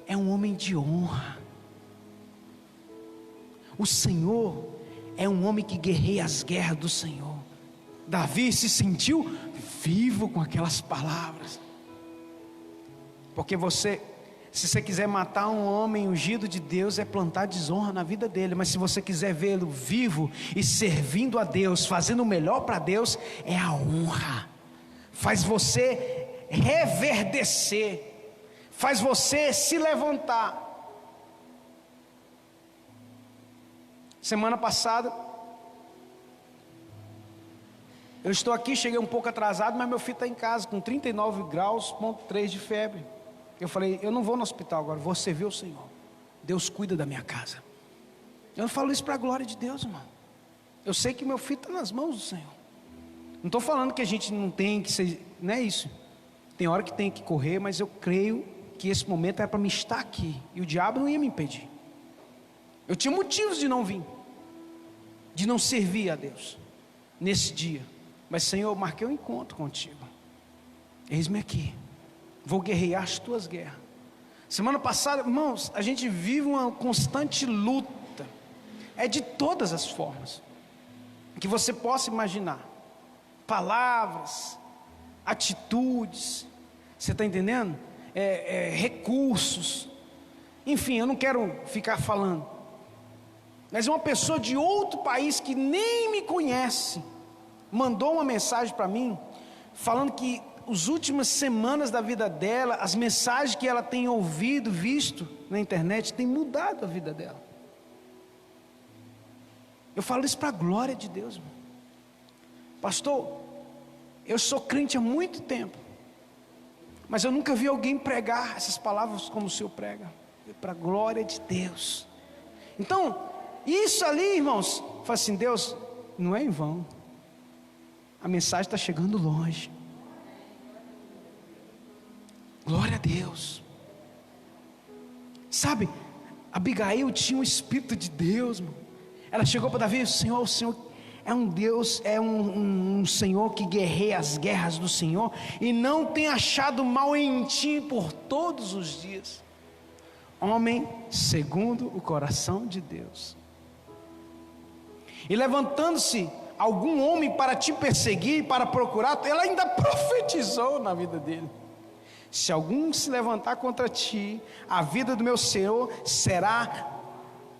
é um homem de honra. O Senhor é um homem que guerreia as guerras do Senhor. Davi se sentiu vivo com aquelas palavras. Porque se você quiser matar um homem ungido de Deus, é plantar desonra na vida dele. Mas se você quiser vê-lo vivo e servindo a Deus, fazendo o melhor para Deus, é a honra. Faz você reverdecer, faz você se levantar. Semana passada, eu estou aqui, cheguei um pouco atrasado, mas meu filho está em casa com 39 graus, ponto 3 de febre. Eu falei, eu não vou no hospital agora, vou servir o Senhor. Deus cuida da minha casa. Eu não falo isso para a glória de Deus, irmão. Eu sei que meu filho está nas mãos do Senhor. Não estou falando que a gente não tem que ser, não é isso. Tem hora que tem que correr, mas eu creio que esse momento era para me estar aqui. E o diabo não ia me impedir. Eu tinha motivos de não vir, de não servir a Deus nesse dia. Mas Senhor, eu marquei um encontro contigo. Eis-me aqui. Vou guerrear as tuas guerras. Semana passada, irmãos, a gente vive uma constante luta. É de todas as formas que você possa imaginar. Palavras, atitudes, você está entendendo? Recursos. Enfim, eu não quero ficar falando. Mas uma pessoa de outro país que nem me conhece mandou uma mensagem para mim falando que as últimas semanas da vida dela, as mensagens que ela tem ouvido, visto na internet, tem mudado a vida dela. Eu falo isso para a glória de Deus, irmão. Pastor, eu sou crente há muito tempo, mas eu nunca vi alguém pregar essas palavras como o Senhor prega. Para a glória de Deus. Então, isso ali, irmãos, fala assim, Deus, não é em vão. A mensagem está chegando longe. Glória a Deus. Sabe, Abigail tinha o Espírito de Deus, irmão. Ela chegou para Davi, o Senhor é um Deus, é um Senhor que guerreia as guerras do Senhor, e não tem achado mal em ti por todos os dias. Homem segundo o coração de Deus. E levantando-se algum homem para te perseguir, para procurar, ela ainda profetizou na vida dele. Se algum se levantar contra ti, a vida do meu Senhor será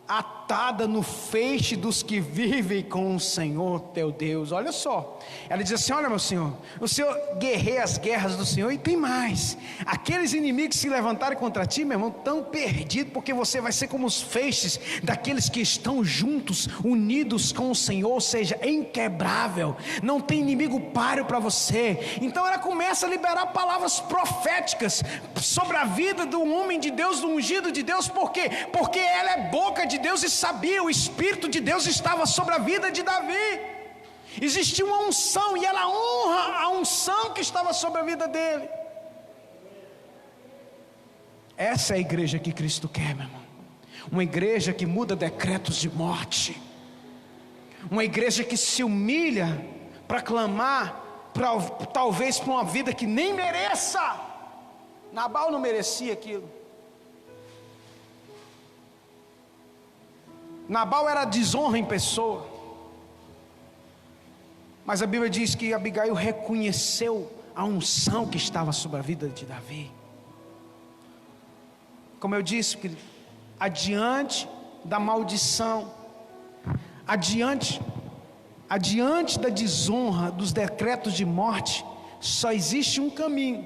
atada no feixe dos que vivem com o Senhor teu Deus. Olha só, ela diz assim, olha meu Senhor, o Senhor guerreia as guerras do Senhor, e tem mais, aqueles inimigos que se levantarem contra ti, meu irmão, estão perdidos, porque você vai ser como os feixes daqueles que estão juntos, unidos com o Senhor, ou seja, inquebrável, não tem inimigo páreo para você. Então ela começa a liberar palavras proféticas sobre a vida do homem de Deus, do ungido de Deus. Por quê? Porque ela é boca de Deus e sabia, o Espírito de Deus estava sobre a vida de Davi. Existia uma unção e ela honra a unção que estava sobre a vida dele. Essa é a igreja que Cristo quer, meu irmão. Uma igreja que muda decretos de morte. Uma igreja que se humilha para clamar, talvez para uma vida que nem mereça. Nabal não merecia aquilo. Nabal era desonra em pessoa. Mas a Bíblia diz que Abigail reconheceu a unção que estava sobre a vida de Davi. Como eu disse, adiante da maldição, adiante da desonra, dos decretos de morte, só existe um caminho.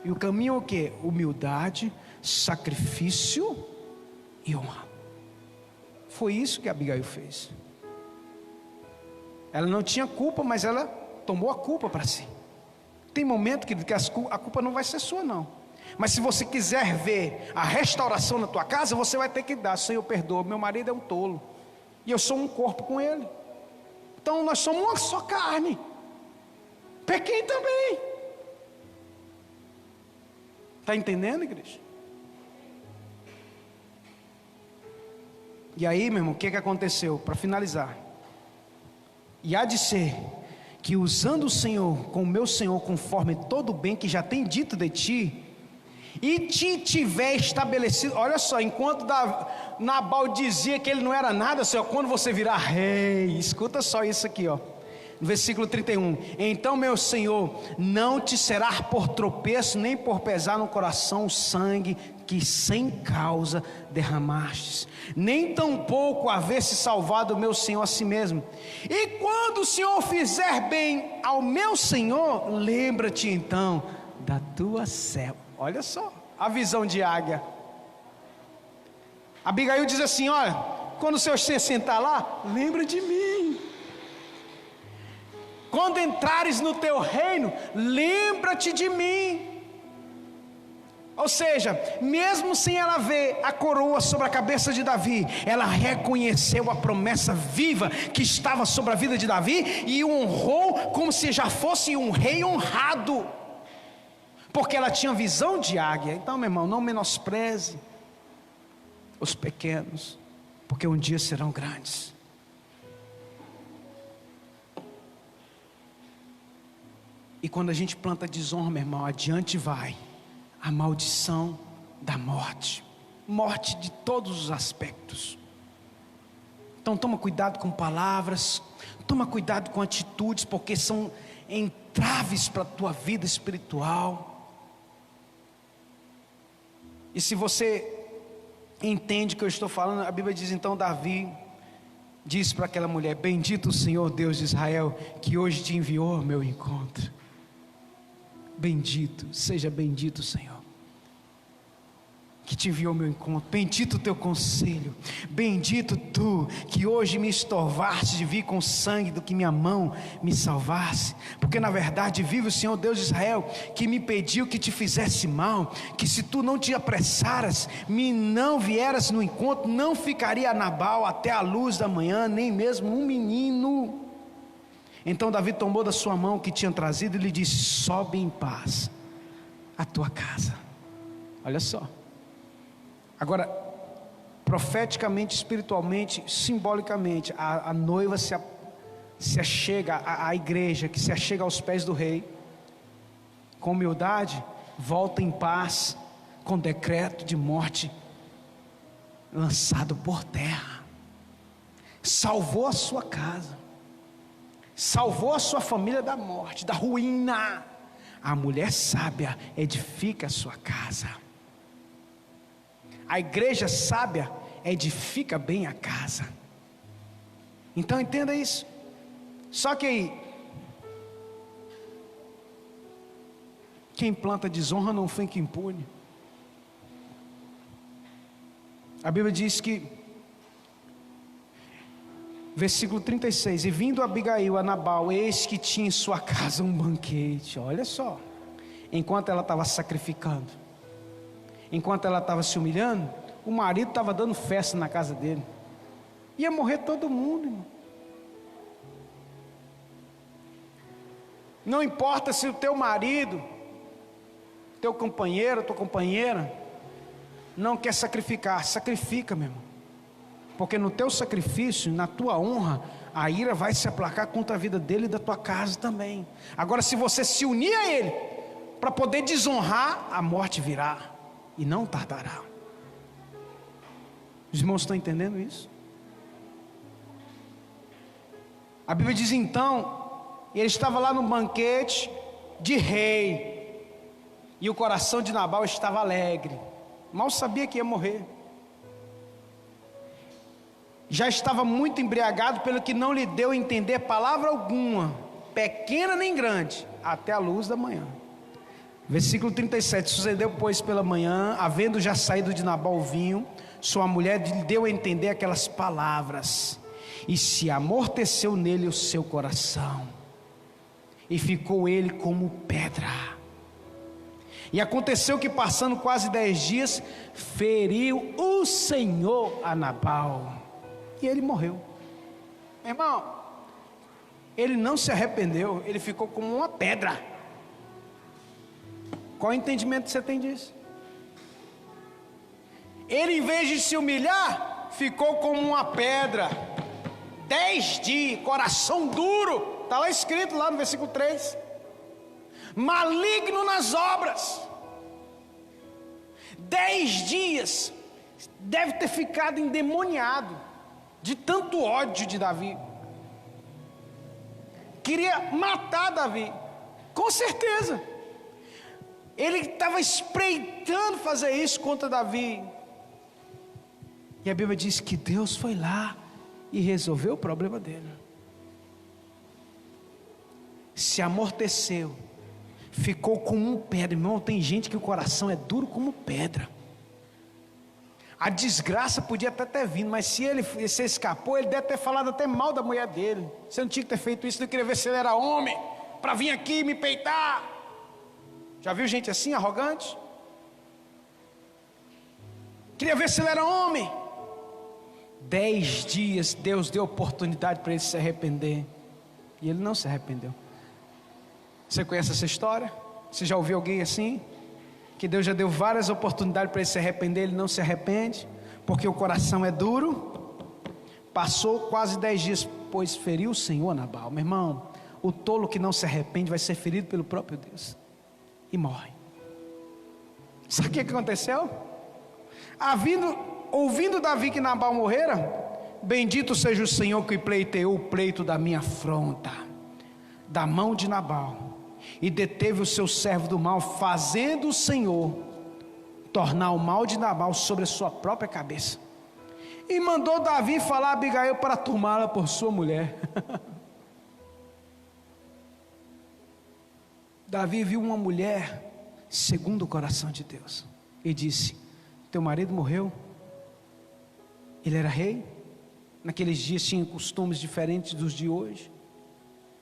E o caminho é o quê? Humildade, sacrifício e honra. Foi isso que Abigail fez. Ela não tinha culpa, mas ela tomou a culpa para si. Tem momento que a culpa não vai ser sua, não. Mas se você quiser ver a restauração na tua casa, você vai ter que dar: Senhor, perdoa, meu marido é um tolo, e eu sou um corpo com ele. Então nós somos uma só carne. Pequei também. Está entendendo, igreja? E aí, meu irmão, o que aconteceu? Para finalizar, e há de ser que, usando o Senhor com o meu Senhor, conforme todo o bem que já tem dito de ti, e te tiver estabelecido. Olha só, enquanto Nabal dizia que ele não era nada, Senhor, quando você virar rei, escuta só isso aqui, ó. No versículo 31, então meu Senhor, não te será por tropeço, nem por pesar no coração o sangue que sem causa derramastes, nem tampouco haver-se salvado o meu Senhor a si mesmo. E quando o Senhor fizer bem ao meu Senhor, lembra-te então da tua serva. Olha só a visão de águia. Abigail diz assim: olha, quando o Senhor se sentar lá, lembra de mim. Quando entrares no teu reino, lembra-te de mim. Ou seja, mesmo sem ela ver a coroa sobre a cabeça de Davi, ela reconheceu a promessa viva que estava sobre a vida de Davi e o honrou como se já fosse um rei honrado, porque ela tinha visão de águia. Então, meu irmão, não menospreze os pequenos, porque um dia serão grandes. E quando a gente planta desonra, meu irmão, adiante vai a maldição da morte, morte de todos os aspectos. Então toma cuidado com palavras, toma cuidado com atitudes, porque são entraves para a tua vida espiritual. E se você entende o que eu estou falando, a Bíblia diz então: Davi disse para aquela mulher: bendito o Senhor Deus de Israel, que hoje te enviou ao meu encontro. Bendito, seja bendito o Senhor, que te enviou ao meu encontro. Bendito o teu conselho. Bendito tu, que hoje me estorvaste de vir com sangue do que minha mão me salvasse. Porque na verdade vive o Senhor Deus de Israel, que me pediu que te fizesse mal, que se tu não te apressaras, me não vieras no encontro, não ficaria Nabal até a luz da manhã, nem mesmo um menino. Então Davi tomou da sua mão o que tinha trazido e lhe disse: sobe em paz à tua casa. Olha só. Agora, profeticamente, espiritualmente, simbolicamente, a noiva se achega à igreja, que se achega aos pés do rei, com humildade, volta em paz, com decreto de morte lançado por terra. Salvou a sua casa, salvou a sua família da morte, da ruína. A mulher sábia edifica a sua casa. A igreja sábia edifica bem a casa. Então entenda isso. Só que aí, quem planta desonra não fica impune. A Bíblia diz que, versículo 36, e vindo Abigail a Nabal, eis que tinha em sua casa um banquete. Olha só, enquanto ela estava sacrificando, enquanto ela estava se humilhando, o marido estava dando festa na casa dele. Ia morrer todo mundo, irmão. Não importa se o teu marido, teu companheiro, tua companheira não quer sacrificar, sacrifica, meu irmão. Porque no teu sacrifício, na tua honra, a ira vai se aplacar contra a vida dele e da tua casa também. Agora, se você se unir a ele para poder desonrar, a morte virá e não tardará. Os irmãos estão entendendo isso? A Bíblia diz então, ele estava lá no banquete de rei, e o coração de Nabal estava alegre, mal sabia que ia morrer. Já estava muito embriagado, pelo que não lhe deu a entender palavra alguma, pequena nem grande, até a luz da manhã. Versículo 37, sucedeu pois pela manhã, havendo já saído de Nabal o vinho, sua mulher lhe deu a entender aquelas palavras, e se amorteceu nele o seu coração, e ficou ele como pedra. E aconteceu que, passando quase 10 dias, feriu o Senhor a Nabal, e ele morreu. Meu irmão, ele não se arrependeu, ele ficou como uma pedra. Qual o entendimento que você tem disso? Ele, em vez de se humilhar, ficou como uma pedra. 10 dias, coração duro. Está lá escrito, lá no versículo 3. Maligno nas obras. 10 dias. Deve ter ficado endemoniado de tanto ódio de Davi. Queria matar Davi, com certeza. Ele estava espreitando fazer isso contra Davi. E a Bíblia diz que Deus foi lá e resolveu o problema dele. Se amorteceu, ficou como um pedra. Irmão, tem gente que o coração é duro como pedra. A desgraça podia até ter vindo, mas se ele se escapou, ele deve ter falado até mal da mulher dele. Você não tinha que ter feito isso, não queria ver se ele era homem, para vir aqui me peitar. Já viu gente assim, arrogante? Queria ver se ele era homem. 10 dias Deus deu oportunidade para ele se arrepender, e ele não se arrependeu. Você conhece essa história? Você já ouviu alguém assim? Que Deus já deu várias oportunidades para ele se arrepender, ele não se arrepende, porque o coração é duro. Passou quase 10 dias, pois feriu o Senhor a Nabal. Meu irmão, o tolo que não se arrepende vai ser ferido pelo próprio Deus e morre. Sabe o que aconteceu? Ouvindo Davi que Nabal morrera, bendito seja o Senhor que pleiteou o pleito da minha afronta, da mão de Nabal, e deteve o seu servo do mal, fazendo o Senhor tornar o mal de Nabal sobre a sua própria cabeça. E mandou Davi falar a Abigail para tomá-la por sua mulher. Davi viu uma mulher segundo o coração de Deus e disse: teu marido morreu, ele era rei, naqueles dias tinha costumes diferentes dos de hoje,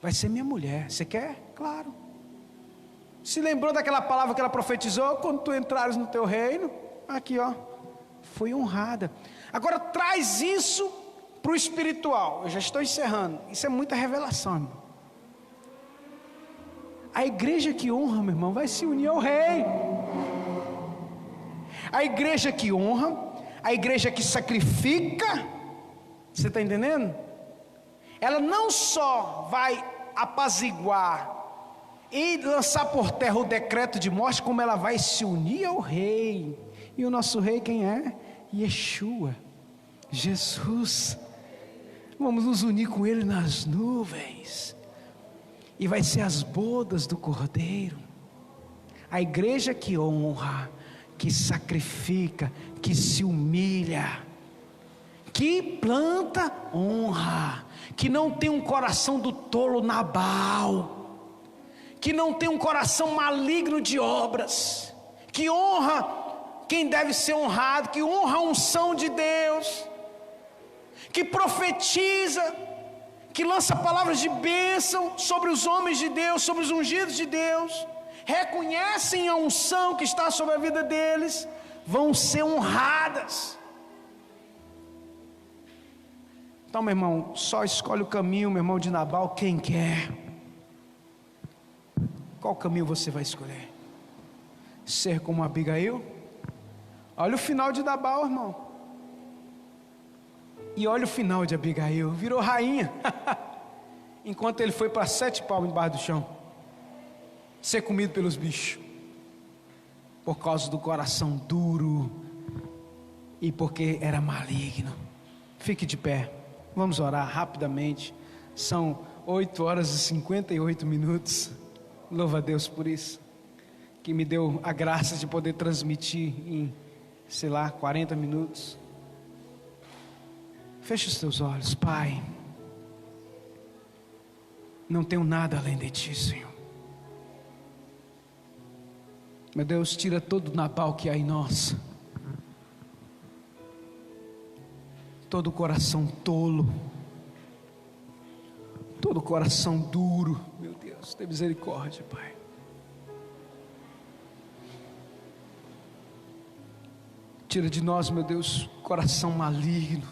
vai ser minha mulher, você quer? Claro. Se lembrou daquela palavra que ela profetizou? Quando tu entrares no teu reino, aqui ó, foi honrada. Agora traz isso para o espiritual. Eu já estou encerrando. Isso é muita revelação, irmão. A igreja que honra, meu irmão, vai se unir ao rei. A igreja que honra, a igreja que sacrifica, você está entendendo? Ela não só vai apaziguar e lançar por terra o decreto de morte, como ela vai se unir ao rei. E o nosso rei quem é? Yeshua, Jesus. Vamos nos unir com ele nas nuvens, e vai ser as bodas do Cordeiro. A igreja que honra, que sacrifica, que se humilha, que planta honra, que não tem um coração do tolo Nabal, que não tem um coração maligno de obras, que honra quem deve ser honrado, que honra a unção de Deus, que profetiza, que lança palavras de bênção sobre os homens de Deus, sobre os ungidos de Deus, reconhecem a unção que está sobre a vida deles, vão ser honradas. Então, meu irmão, só escolhe o caminho, meu irmão, de Nabal, quem quer. Qual caminho você vai escolher? Ser como Abigail? Olha o final de Nabal, irmão, e olha o final de Abigail, virou rainha, enquanto ele foi para 7 palmos debaixo do chão, ser comido pelos bichos, por causa do coração duro, e porque era maligno. Fique de pé, vamos orar rapidamente, são 8 horas e 58 minutos, louva a Deus por isso, que me deu a graça de poder transmitir em, 40 minutos. Feche os teus olhos. Pai, não tenho nada além de Ti, Senhor. Meu Deus, tira todo o Nabal que há em nós, todo o coração tolo, todo coração duro, meu Deus, tem misericórdia, Pai. Tira de nós, meu Deus, coração maligno.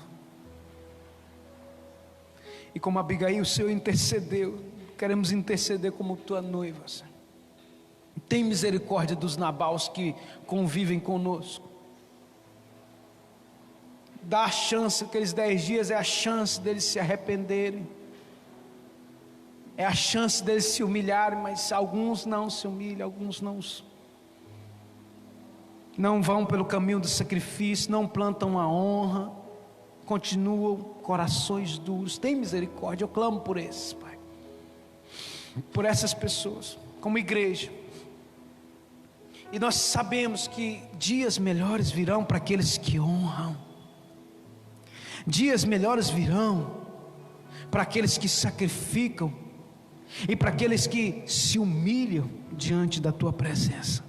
E como Abigail, o Senhor intercedeu, queremos interceder como tua noiva, Senhor. Tem misericórdia dos Nabals que convivem conosco. Dá a chance, aqueles 10 dias é a chance deles se arrependerem. É a chance deles se humilharem, mas alguns não se humilham, alguns não vão pelo caminho do sacrifício, não plantam a honra, continuam corações duros. Tem misericórdia, eu clamo por esses, Pai, por essas pessoas, como igreja. E nós sabemos que dias melhores virão para aqueles que honram, dias melhores virão para aqueles que sacrificam, e para aqueles que se humilham diante da tua presença.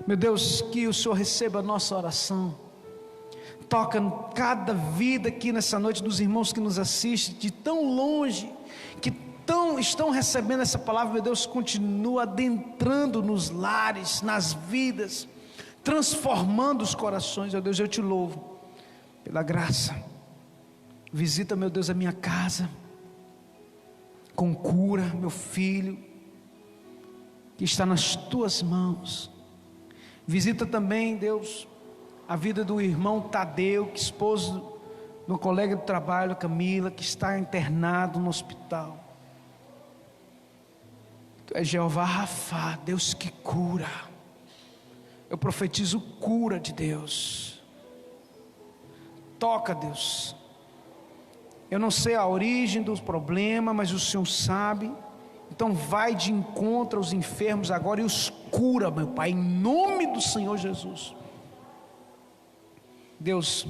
Meu Deus, que o Senhor receba a nossa oração. Toca cada vida aqui nessa noite dos irmãos que nos assistem de tão longe, que estão recebendo essa palavra. Meu Deus, continua adentrando nos lares, nas vidas, transformando os corações. Meu Deus, eu te louvo pela graça. Visita, meu Deus, a minha casa com cura, meu filho que está nas tuas mãos. Visita também, Deus, a vida do irmão Tadeu, que esposo do colega de trabalho, Camila, que está internado no hospital. Tu és Jeová Rafá, Deus que cura. Eu profetizo cura de Deus. Toca, Deus. Eu não sei a origem dos problemas, mas o Senhor sabe. Então vai de encontro aos enfermos agora e os cura, meu Pai, em nome do Senhor Jesus. Deus,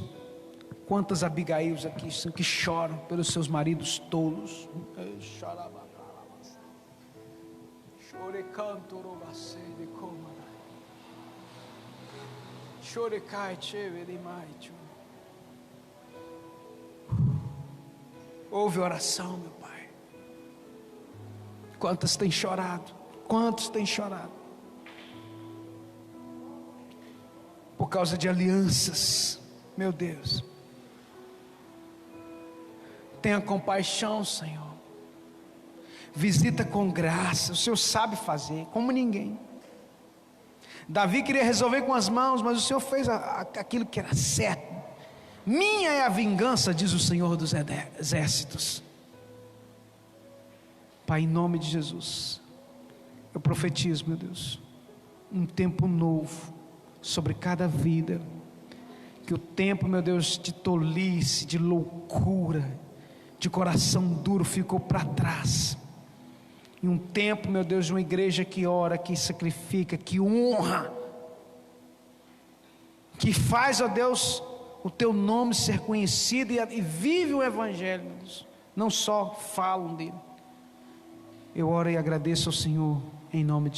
quantas Abigails aqui que choram pelos seus maridos tolos. Ouve oração, meu Pai. Quantas têm chorado? Quantos têm chorado? Por causa de alianças, meu Deus. Tenha compaixão, Senhor. Visita com graça. O Senhor sabe fazer, como ninguém. Davi queria resolver com as mãos, mas o Senhor fez aquilo que era certo. Minha é a vingança, diz o Senhor dos exércitos. Pai, em nome de Jesus, eu profetizo, meu Deus, um tempo novo sobre cada vida. Que o tempo, meu Deus, de tolice, de loucura, de coração duro ficou para trás. E um tempo, meu Deus, de uma igreja que ora, que sacrifica, que honra, que faz, ó Deus, o teu nome ser conhecido e vive o evangelho, meu Deus. Não só falam dele. Eu oro e agradeço ao Senhor em nome de Jesus.